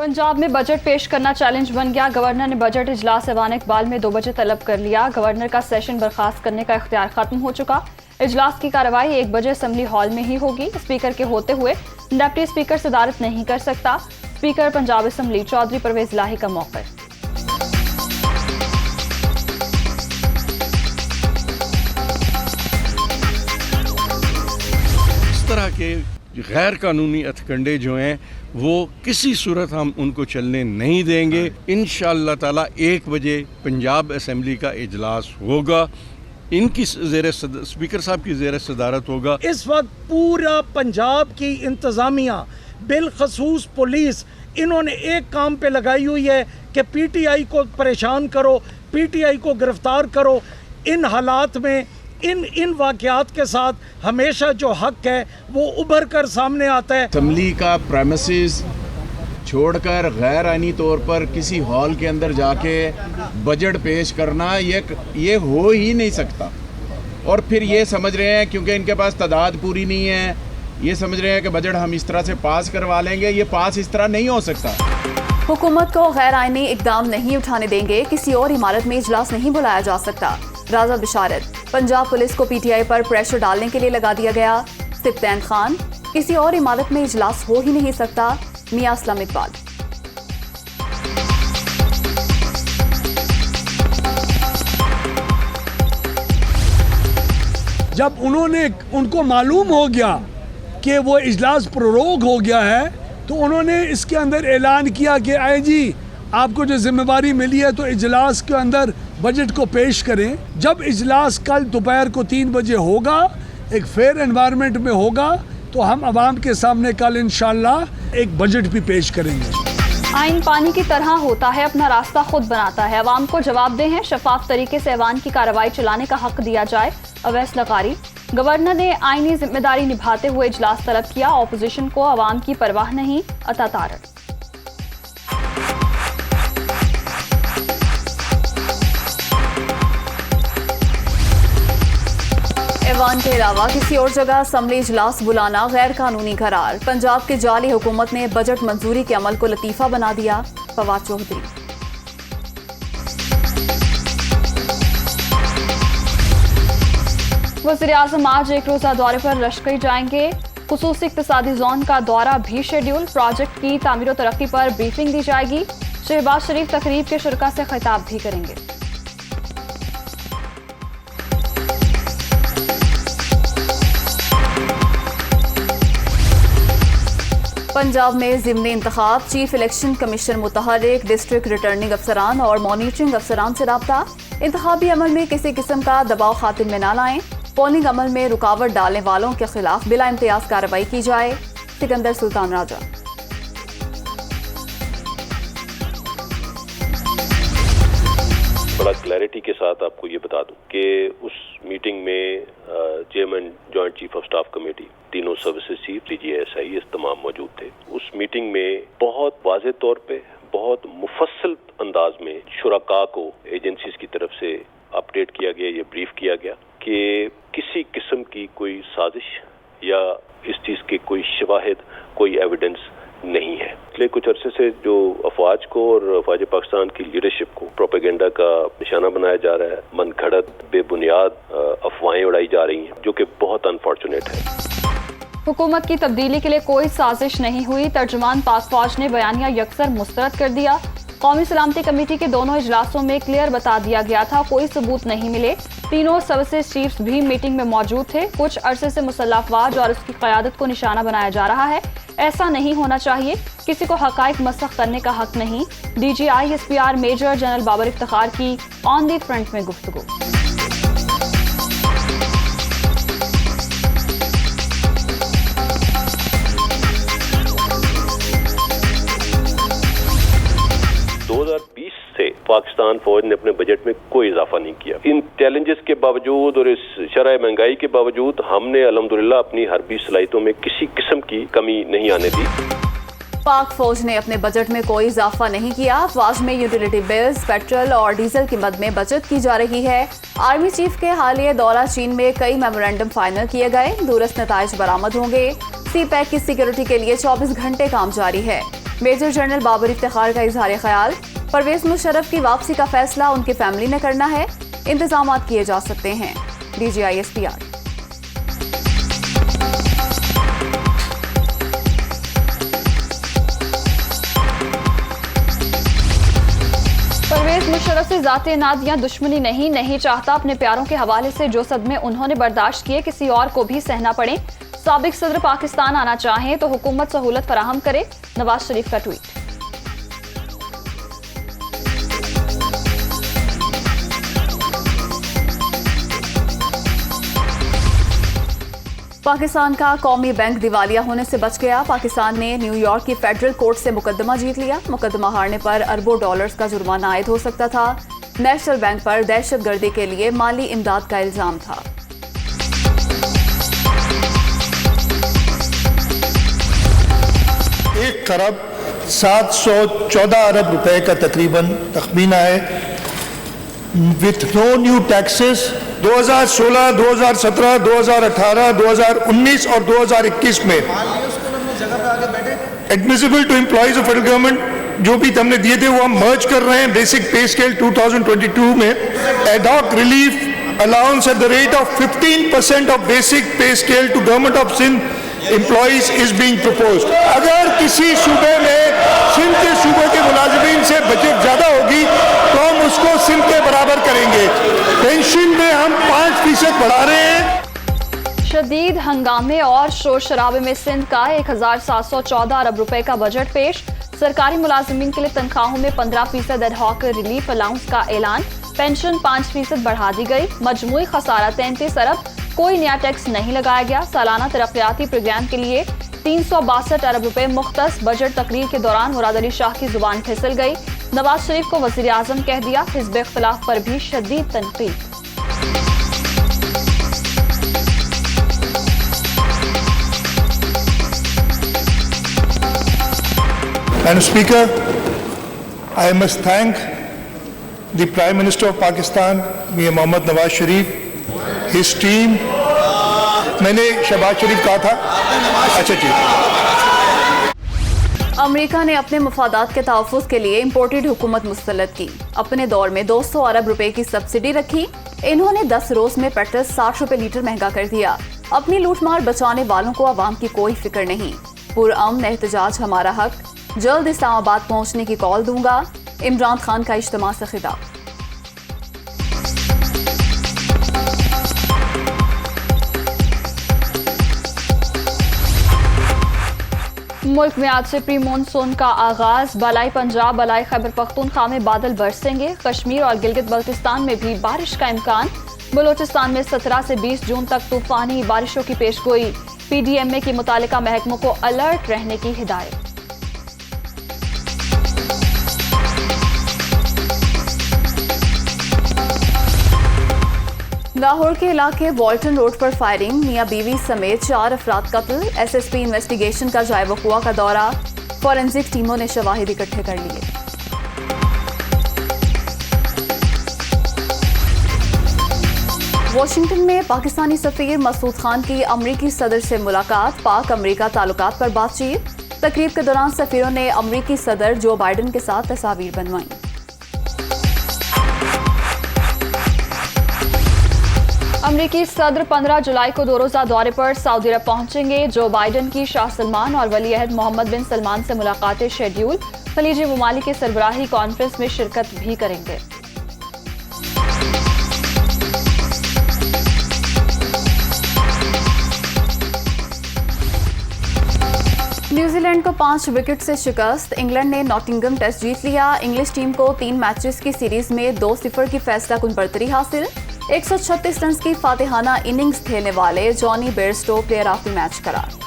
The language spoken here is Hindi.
पंजाब में बजट पेश करना चैलेंज बन गया। गवर्नर ने बजट इजलास ऐवान इकबाल में 2 बजे तलब कर लिया। गवर्नर का सेशन बर्खास्त करने का इख्तियार खत्म हो चुका। इजलास की कार्रवाई 1 बजे असेंबली हॉल में ही होगी। स्पीकर के होते हुए डिप्टी स्पीकर सदारत नहीं कर सकता। स्पीकर पंजाब असेंबली चौधरी परवेज इलाही का मौक़िफ़। इस तरह के गैर कानूनी हथकंडे जो हैं वो किसी सूरत हम उनको चलने नहीं देंगे। इंशाअल्लाह ताला 1 बजे पंजाब असेंबली का इजलास होगा। इनकी स्पीकर साहब की ज़ेर सदारत होगा। इस वक्त पूरा पंजाब की इंतज़ामिया बिलखसूस पुलिस इन्होंने एक काम पे लगाई हुई है कि पीटीआई को परेशान करो, पीटीआई को गिरफ्तार करो। इन हालात में इन वाक़यात के साथ हमेशा जो हक है वो उभर कर सामने आता है। असेंबली का प्रेमिसेस छोड़कर गैर आईनी तौर पर किसी हॉल के अंदर जाके बजट पेश करना ये हो ही नहीं सकता। और फिर ये समझ रहे हैं क्योंकि इनके पास तादाद पूरी नहीं है, ये समझ रहे हैं कि बजट हम इस तरह से पास करवा लेंगे। ये पास इस तरह नहीं हो सकता। हुकूमत को गैर आईनी इकदाम नहीं उठाने देंगे। किसी और इमारत में इजलास नहीं बुलाया जा सकता। राजा बिशारत, पंजाब पुलिस को पीटीआई पर प्रेशर डालने के लिए लगा दिया गया। सिप्तैन खान, किसी और इमारत में इजलास हो ही नहीं सकता। मियां असलम इकबाल। जब उनको मालूम हो गया कि वो इजलास प्रोरोग हो गया है तो उन्होंने इसके अंदर ऐलान किया कि आए जी आपको जो जिम्मेवारी मिली है तो इजलास के अंदर बजट को पेश करें। जब इजलास कल दोपहर को 3 बजे होगा, एक फेयर एनवायरनमेंट में होगा, तो हम आवाम के सामने कल इंशाअल्लाह एक बजट भी पेश करेंगे। आइन पानी की तरह होता है, अपना रास्ता खुद बनाता है। अवाम को जवाबदेह है, शफाफ तरीके से ऐवान की कार्रवाई चलाने का हक दिया जाए। अवैस लगारी, गवर्नर ने आईनी जिम्मेदारी निभाते हुए इजलास तलब किया। ऑपोजिशन को अवाम की परवाह नहीं, अता तारड़। ऐवान के अलावा किसी और जगह असेंबली इजलास बुलाना गैर कानूनी करार। पंजाब की जाली हुकूमत ने बजट मंजूरी के अमल को लतीफ़ा बना दिया। फवाद चौधरी। वज़ीर-ए-आज़म आज एक रोज़ा दौरे पर लश्करी जाएंगे। खुसूसी इक़्तिसादी जोन का दौरा भी शेड्यूल। प्रोजेक्ट की तामीर और तरक्की पर ब्रीफिंग दी जाएगी। शहबाज शरीफ तकरीब के शुरका से खिताब भी करेंगे। पंजाब में ज़िमनी इंतखाब, चीफ इलेक्शन कमीशन मुतहर्रिक, डिस्ट्रिक्ट रिटर्निंग अफसरान और मॉनिटरिंग अफसरान से राब्ता। इंतखाबी अमल में किसी किस्म का दबाव खातिर में न लाएं। पोलिंग अमल में रुकावट डालने वालों के खिलाफ बिला इम्तियाज कार्रवाई की जाए। सिकंदर सुल्तान राजा। बड़ा क्लैरिटी के साथ आपको ये बता दूं कि उस मीटिंग में chairman joint chief of staff committee, तीनों सर्विसेज चीफ, CGI तमाम मौजूद थे। उस मीटिंग में बहुत वाज़ेह तौर पे, बहुत मुफस्सल अंदाज में शुरका को एजेंसीज की तरफ से अपडेट किया गया, ये ब्रीफ किया गया कि किसी किस्म की कोई साजिश या इस चीज़ के कोई शवाहिद, कोई एविडेंस नहीं है। इसलिए कुछ अरसे से जो अफवाज को और अफवाज पाकिस्तान की लीडरशिप को प्रोपेगेंडा का निशाना बनाया जा रहा है, मनगढ़ंत बेबुनियाद अफवाहें उड़ाई जा रही हैं, जो कि बहुत अनफॉर्चुनेट है। हुकूमत की तब्दीली के लिए कोई साजिश नहीं हुई। तर्जुमान पाक फौज ने बयानिया यकसर मुस्तरद कर दिया। कौमी सलामती कमेटी के दोनों इजलासों में क्लियर बता दिया गया था, कोई सबूत नहीं मिले। तीनों सर्विसेज चीफ्स भी मीटिंग में मौजूद थे। कुछ अरसे से मुसल्लह अफवाज और उसकी क़यादत को निशाना बनाया जा रहा है। ऐसा नहीं होना चाहिए। किसी को हक़ाइक़ मसख़ करने का हक नहीं। DGI SPR major general Babar Iftikhar की ऑन दी फ्रंट में गुफ्तगू। से पाकिस्तान फौज ने अपने बजट में कोई इजाफा नहीं किया। इन चैलेंजेस के बावजूद और इस शरह महंगाई के बावजूद हमने अल्हम्दुलिल्लाह अपनी हरबी सलाहियतों में किसी किस्म की कमी नहीं आने दी। पाक फौज ने अपने बजट में कोई इजाफा नहीं किया। अफवाज में यूटिलिटी बिल्स, पेट्रोल और डीजल की मद में बचत की जा रही है। आर्मी चीफ के हालिया दौरा चीन में कई मेमोरेंडम फाइनल किए गए। दूरस्थ नताइज बरामद होंगे। CPEC की सिक्योरिटी के लिए 24 घंटे काम जारी है। मेजर जनरल बाबर इफ्तिखार का इजहार ख्याल, परवेज मुशर्रफ की वापसी का फैसला उनकी फैमिली ने करना है, इंतजाम किए जा सकते हैं। DGISPR। परवेज मुशर्रफ से जाती नाद या दुश्मनी नहीं चाहता। अपने प्यारों के हवाले से जो सदमे उन्होंने बर्दाश्त किए किसी और को भी सहना पड़े। साबिक सदर पाकिस्तान आना चाहें तो हुकूमत सहूलत फराहम करे, नवाज शरीफ का ट्वीट। पाकिस्तान का कौमी बैंक दिवालिया होने से बच गया। पाकिस्तान ने न्यूयॉर्क की फेडरल कोर्ट से मुकदमा जीत लिया। मुकदमा हारने पर अरबों डॉलर्स का जुर्माना आयद हो सकता था। नेशनल बैंक पर दहशतगर्दी के लिए माली इमदाद का इल्जाम था। $1 खरब 714 अरब रुपए का तकरीबन तखमीना है विथ नो न्यू टैक्सेस 2016, 2017, 2018, 2019 और 2021 में admissible to employees of federal government जो भी हमने दिए थे वो हम मर्ज कर रहे हैं। बेसिक पे स्केल 2022 में ad hoc relief allowance at the rate of 15% of basic pay scale to government of Sindh employees is being proposed. अगर किसी सूबे में सिंध के सूबे के मुलाजिमीन से बजट ज्यादा होगी तो हम उसको सिंध के बराबर करेंगे। पेंशन में हम 5% बढ़ा रहे हैं। शदीद हंगामे और शोर शराबे में सिंध का 1714 अरब रुपए का बजट पेश। सरकारी मुलाजिमीन के लिए तनख्वाहों में 15% एडहॉक रिलीफ अलाउंस का ऐलान। पेंशन 5% बढ़ा दी गई। मजमूई खसारा 33 अरब। कोई नया टैक्स नहीं लगाया गया। सालाना तरक्याती प्रोग्राम के लिए 362 अरब रुपए मुख्तस। बजट तकरीर के दौरान मुराद अली शाह की जुबान फिसल गई। नवाज शरीफ को वजीर आजम कह दिया। हिज़्ब इख्तिलाफ पर भी शदीद तनकीद। Madam Speaker, I must thank the Prime Minister of Pakistan, Mia Mohammad Nawaz Sharif, his team. मैंने शहबाज शरीफ कहा था। अच्छा जी। अमेरिका ने अपने मफादात के तहफ़्फ़ुज़ के लिए इम्पोर्टेड हुकूमत मुस्तलद की। अपने दौर में 200 अरब रुपए की सब्सिडी रखी। इन्होंने 10 रोज में पेट्रोल 60 रुपए लीटर महंगा कर दिया। अपनी लूटमार बचाने वालों को अवाम की कोई फिक्र नहीं। पुरअमन एहतजाज हमारा हक। जल्द इस्लामाबाद पहुंचने की कॉल दूंगा। इमरान खान का इज्तिमा से खिताब। मुल्क में आज से प्री मानसून का आगाज। बलाई पंजाब, बलाई खैबर पख्तूनख्वा में बादल बरसेंगे। कश्मीर और गिलगित बल्तिस्तान में भी बारिश का इम्कान। बलोचिस्तान में 17 से 20 जून तक तूफानी बारिशों की पेशगोई। PDMA की मुतालिका महकमों को अलर्ट रहने की हिदायत। लाहौर के इलाके वॉल्टन रोड पर फायरिंग। मियां बीवी समेत 4 अफराद कत्ल। SSP इन्वेस्टिगेशन का जाए वक़ुआ का दौरा। फॉरेंसिक टीमों ने शवाहिद इकट्ठे कर लिए। वाशिंगटन में पाकिस्तानी सफीर मसूद खान की अमरीकी सदर से मुलाकात। पाक अमरीका ताल्लुकात पर बातचीत। तकरीब के दौरान सफीरों ने अमरीकी सदर जो बाइडन के साथ तस्वीर बनवाई। अमरीकी सदर 15 जुलाई को 2 रोज़ा दौरे पर सऊदी अरब पहुंचेंगे। जो बाइडन की शाह सलमान और वली अहद मोहम्मद बिन सलमान से मुलाकातें शेड्यूल। खलीजी ममालिक के सरबराही कॉन्फ्रेंस में शिरकत भी करेंगे। न्यूजीलैंड को 5 विकेट से शिकस्त। इंग्लैंड ने नॉटिंघम टेस्ट जीत लिया। इंग्लिश टीम को 3 मैचेस की सीरीज में 2-0 की फैसला कुन बढ़तरी हासिल। 136 रन की फातिहाना इनिंग्स खेलने वाले Jonny Bairstow player of the match करार।